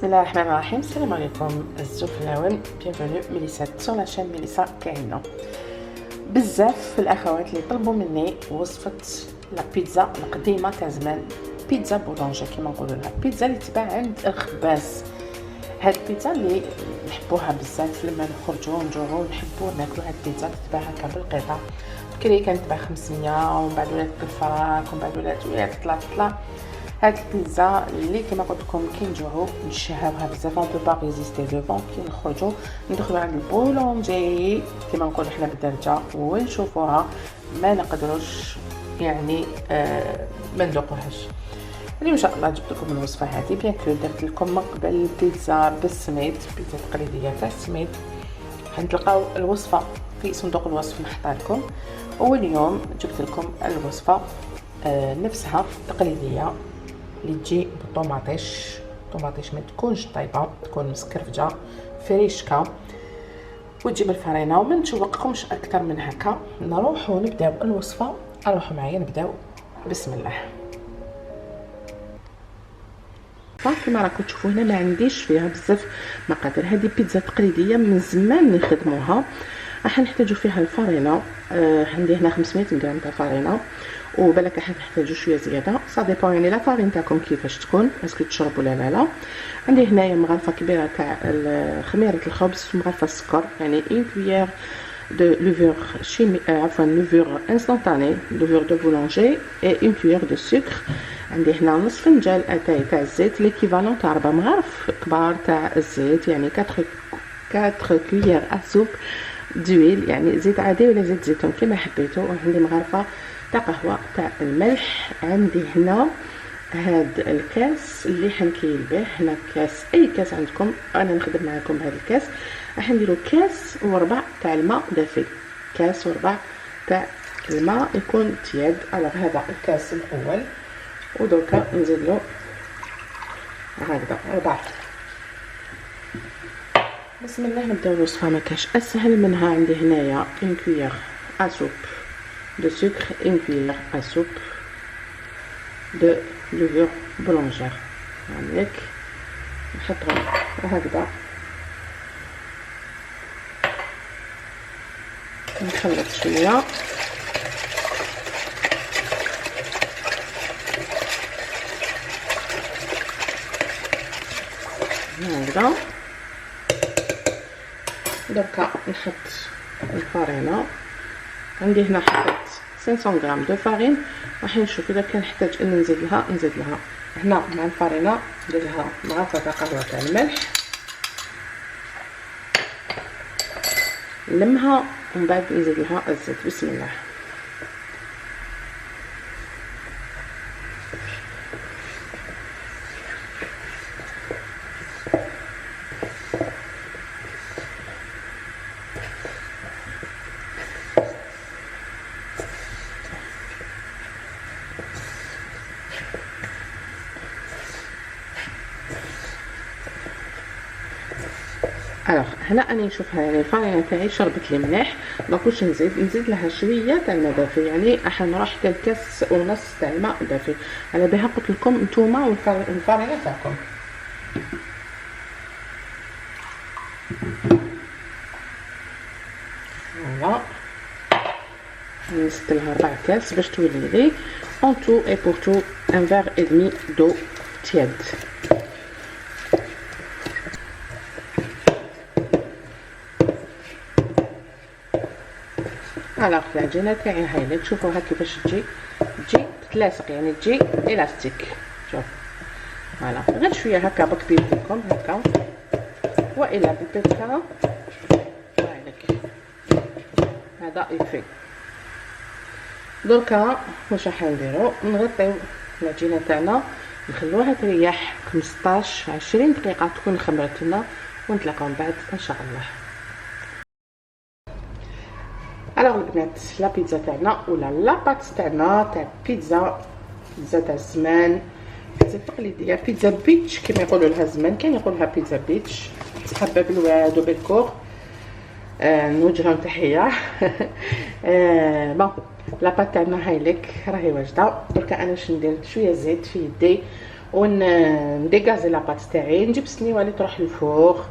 بسم الله الرحمن الرحيم. السلام عليكم الزفلاون، بيانفونو ميليسات سور لا شين ميليسا كاينه. بزاف الاخوات اللي طلبوا مني وصفه لا بيتزا القديمه تاع زمان، بيتزا بولونجي كيما نقولوا لها، بيتزا اللي تباع عند الخباز. هاد البيتزا اللي نحبوها بزاف لما نخرجوا نجوعوا نحبوا ناكلوا هاد البيتزا تتباع هكا بالقطع. بكري كانت تباع 500 ومن بعد ولات بالفراك ومن بعد ولات تطلع هاد البيتزا اللي كما قلت لكم كي نجوعوا نشهاوها بزاف اون بو با ريزيستي ديفون كي نخرجوا ندخلوا عند البولونجي كما نقولوا حنا بالدرجه ونشوفوها ما نقدروش يعني ما نذوقوهاش. اليوم ان شاء الله جبت لكم الوصفه هذه بيان كو درت لكم من قبل بيتزا بالسميد، بيتزا تقليديه تاع السميد. حنلقاو الوصفه في صندوق الوصف نحطها لكم. واليوم جبت لكم الوصفه نفسها تقليديه اللي تجي بالطوماطيش ما تكونش طيبه، تكون مسكرفجه فريشكه وتجيب الفرينه. وما نشوقكمش اكثر من هكا، نروحوا نبداو الوصفه. اروحوا معايا نبداو. بسم الله. كما راكم تشوفوا هنا ما عنديش فيها بزاف مقادير، هذه بيتزا تقليديه من زمان نخدموها. راح نحتاجوا فيها الفرينه، عندي هنا 500 غرام تاع فرينه، وبالك راح نحتاجوا شويه زياده، صا ديبون يعني لا فارين تاعكم كيفاش تكون، اسكو تشرب ولا لا. عندي هنايا مغرفه كبيره تاع خميره الخبز ومغرفه السكر، يعني 1 كويير de levure chimique, enfin levure instantanée, levure de boulanger et 1 cuillère de sucre. عندي هنا نصف فنجان اتاي تاع الزيت ليكيفالون تاع 4 مغارف كبار تاع الزيت، يعني 4 كويير اسوب دويل، يعني زيت عادي ولا زيت زيتون كما حبيتو. وعندي مغرفه تاع قهوه تاع الملح. عندي هنا هاد الكاس اللي حنكيل به، هنا كاس اي كاس عندكم، انا نخدم معكم بهذا الكاس. راح نديرو كاس وربع تاع الماء دافي، كاس وربع تاع الماء يكون تياد. على هذا الكاس الاول، ودوكا نزيد له هكذا ربع. بسم الله نبداو الوصفه، ما كاش اسهل منها. عندي هنايا 1 كويير ا سوب دو سكر، 1 كويير ا سوب دو لوفور بولونجير، يعني نحطهم هكذا. نخلط شويه هكذا. دركا نحط الفرينه. عندي هنا حطيت 500 غرام دو فارين. راح نشوف اذا كان نحتاج ان نزيد لها هنا مع الفرينه. ندير لها مغرفه تاع قهوه تاع الملح، نلمها ومن بعد نزيد لها الزيت. بسم الله. الوغ هنا راني نشوفها يعني الفرينه تاعي شربت لي مليح، دونك واش نزيد لها شويه تاع الماء دافي، يعني راح نروح حتى الكاس ونص تاع الماء دافي. على بها قلت لكم نتوما والفرينه تاعكم. فوالا نزيد لها 4 كاس باش تولي لي اون تو اي بور تو 1 فيغ اي دمي دو تياد. الوغ العجينه تاعي هايله، تشوفوها كيفاش تجي تتلاصق، يعني تجي الاستيك. شوف فوالا، غير شويه هكا بك بيدكم هكا، والا بالبيتكا هايلك هذا يكفي. دركا واش راح نديرو، نغطيو العجينه تاعنا نخلوها تريح 15 20 دقيقه تكون خمرت لنا، ونتلاقاو من بعد ان شاء الله. الوغ البنات، لا بيتزا تاعنا ولا لاباط تاعنا تاع بيتزا تاع الزمان، بيتزا تقليديه، بيتزا بيتش كما يقولوا لها زمان، كان يقولها بيتزا بيتش، تحبب بالواد وبالكور. نوجههم تحيه. بون لاباط تاعنا هايلك راهي واجده. دركا انا واش ندير، شويه زيت في يدي ونديكازي لاباط تاعي، نجيب السنيوه اللي تروح للفوغ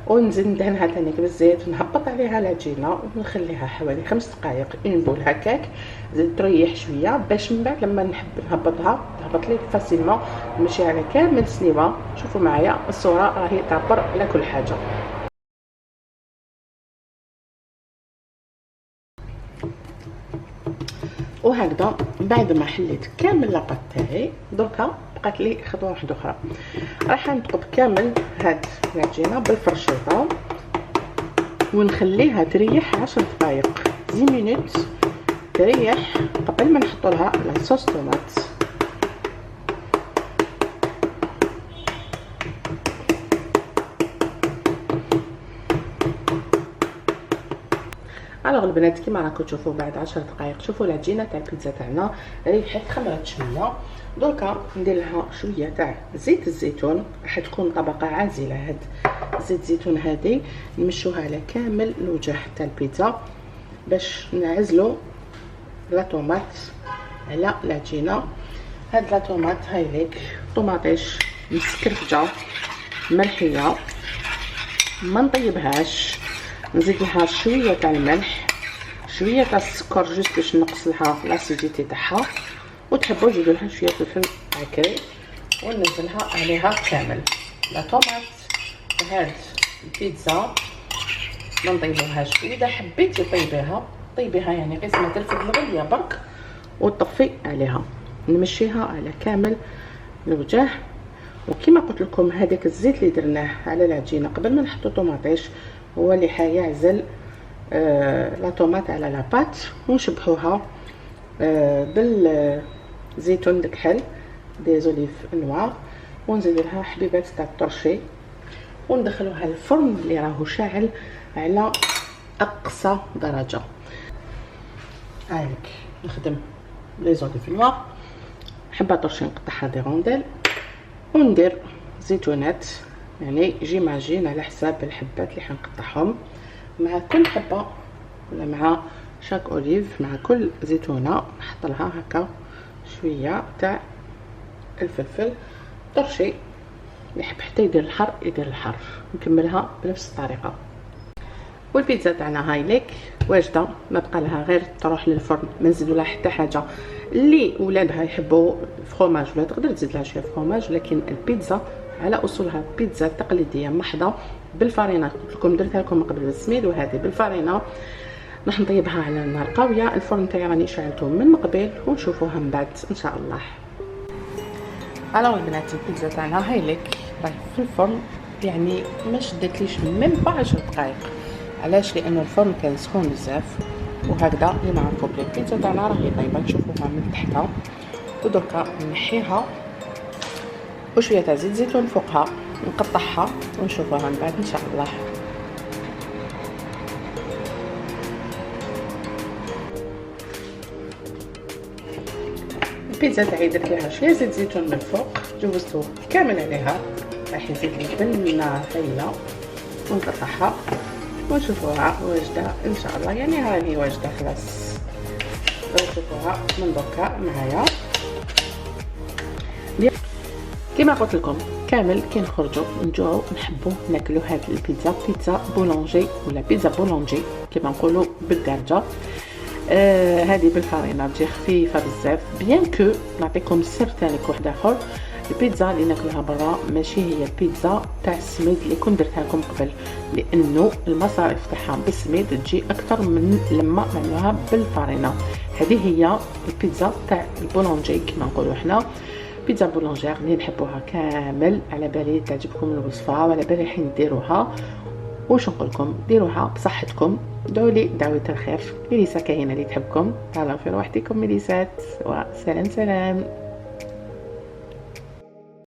ونزيد ندهنها تانيك بالزيت ونهبط عليها العجينه ونخليها حوالي 5 دقائق اون بول هكاك. زيد تريح شويه باش من بعد لما نحب نهبطها تهبط لي فاسيلمون، نمشي على كامل السنيوه. شوفوا معايا الصوره راهي تعبر على كل حاجه. وهكذا بعد ما حليت كامل لاباط تاعي دركا بقات لي خطوه واحده اخرى، راح نثقب كامل هاد العجينه بالفرشيطه ونخليها تريح 10 دقائق 10 مينوت تريح قبل ما نحط لها لاصوص طوماط. الوغ البنات كيما راكم تشوفوا بعد 10 دقائق شوفوا العجينه تاع البيتزا تاعنا ريحت خمرت شويه. دركا ندير لها شويه تاع زيت الزيتون، راح تكون طبقه عازله. هاد زيت الزيتون هذه نمشوها على كامل الوجه تاع البيتزا باش نعزلوا لا طوماط على العجينه. هاد لا طوماط هاي ليك طوماطيش مسكرفجه ملحيه، ما نطيبهاش، نزيد لها شويه تاع الملح شويه تاع السكر جوست باش نقص لها لاسيديتي تاعها، وتحبوا تزيدوا لها شويه فلفل عكري وننزلها عليها كامل لا طوماط. هاد البيتزا ما نطيبوهاش، اذا حبيتي طيبيها يعني قسمه ترفد الغليه برك وطفي عليها. نمشيها على كامل الوجه. وكما قلت لكم هذاك الزيت اللي درناه على العجينه قبل ما نحطو طوماطيش هو اللي حيعزل لا طوماط على لاباط، ونشبحوها بالزيتون دكحل دي زوليف نوار، ونزيد لها حبيبات تاع الطرشي وندخلوها الفرن اللي راهو شاعل على اقصى درجه. هاك نخدم لي زوليف نوار، حبه طرشي نقطعها دي رونديل وندير زيتونات يعني جيماجين على حساب الحبات اللي حنقطعهم مع كل حبه ولا مع شاك اوليف. مع كل زيتونه نحط لها هكا شويه تاع الفلفل طرشي، اللي يحب حتى يدير الحر يدير الحر. نكملها بنفس الطريقه. والبيتزا تاعنا هاي ليك واجده، ما بقى لها غير تروح للفرن، ما نزيدوا لها حتى حاجه. اللي ولادها يحبوا الفرomاج ولا تقدر تزيد لها شويه فرomاج، لكن البيتزا على اصولها بيتزا تقليديه محضه بالفارينه. قلت لكم درتها لكم قبل بالسميد، وهذه بالفارينه. راح نطيبها على نار قويه. الفرن تاعي راني شعلته من قبل ونشوفوها من بعد ان شاء الله. الو البنات البيتزا تاعنا هاي لك راهي في الفرن، يعني ما شدتليش من 10 دقائق. علاش؟ لانه الفرن كان سخون بزاف. وهكذا اللي معكم البيتزا تاعنا راهي طيبه، نشوفوها من تحت. ودركا نحيها وشويه تاع زيت زيتون فوقها، نقطعها ونشوفوها من بعد ان شاء الله. البيتزا تاعي درت لها شويه زيت زيتون من الفوق، جوزته كامل عليها. راح يزيد لي بالنار هي ونقطعها ونشوفوها واجده ان شاء الله. يعني هذه واجده خلاص، نشوفوها من دركا معايا. كما قلت لكم كامل كي نخرجوا نجوعوا نحبوا ناكلوا هاد البيتزا، بيتزا بولونجي ولا بيتزا بولونجي كما نقولوا بالدارجه. هذه بالفارينه تجي خفيفه بزاف. بيان كو نعطيكم سر ثاني واحد اخر، البيتزا اللي ناكلها برا ماشي هي البيتزا تاع السميد اللي كنت درتها لكم قبل، لانه المصاريف تاعها بالسميد تجي اكثر من لما نعملوها بالفارينه. هذه هي البيتزا تاع البولونجي كما نقولوا حنا، بيتزا بولونجير اللي نحبوها كامل. على بالي تعجبكم الوصفه وعلى بالي حين ديروها. واش نقول لكم ديروها بصحتكم، دعوا لي دعوه الخير. ميليسا كاينه اللي تحبكم. تهلاو في روحتكم ميليسات، وسلام سلام.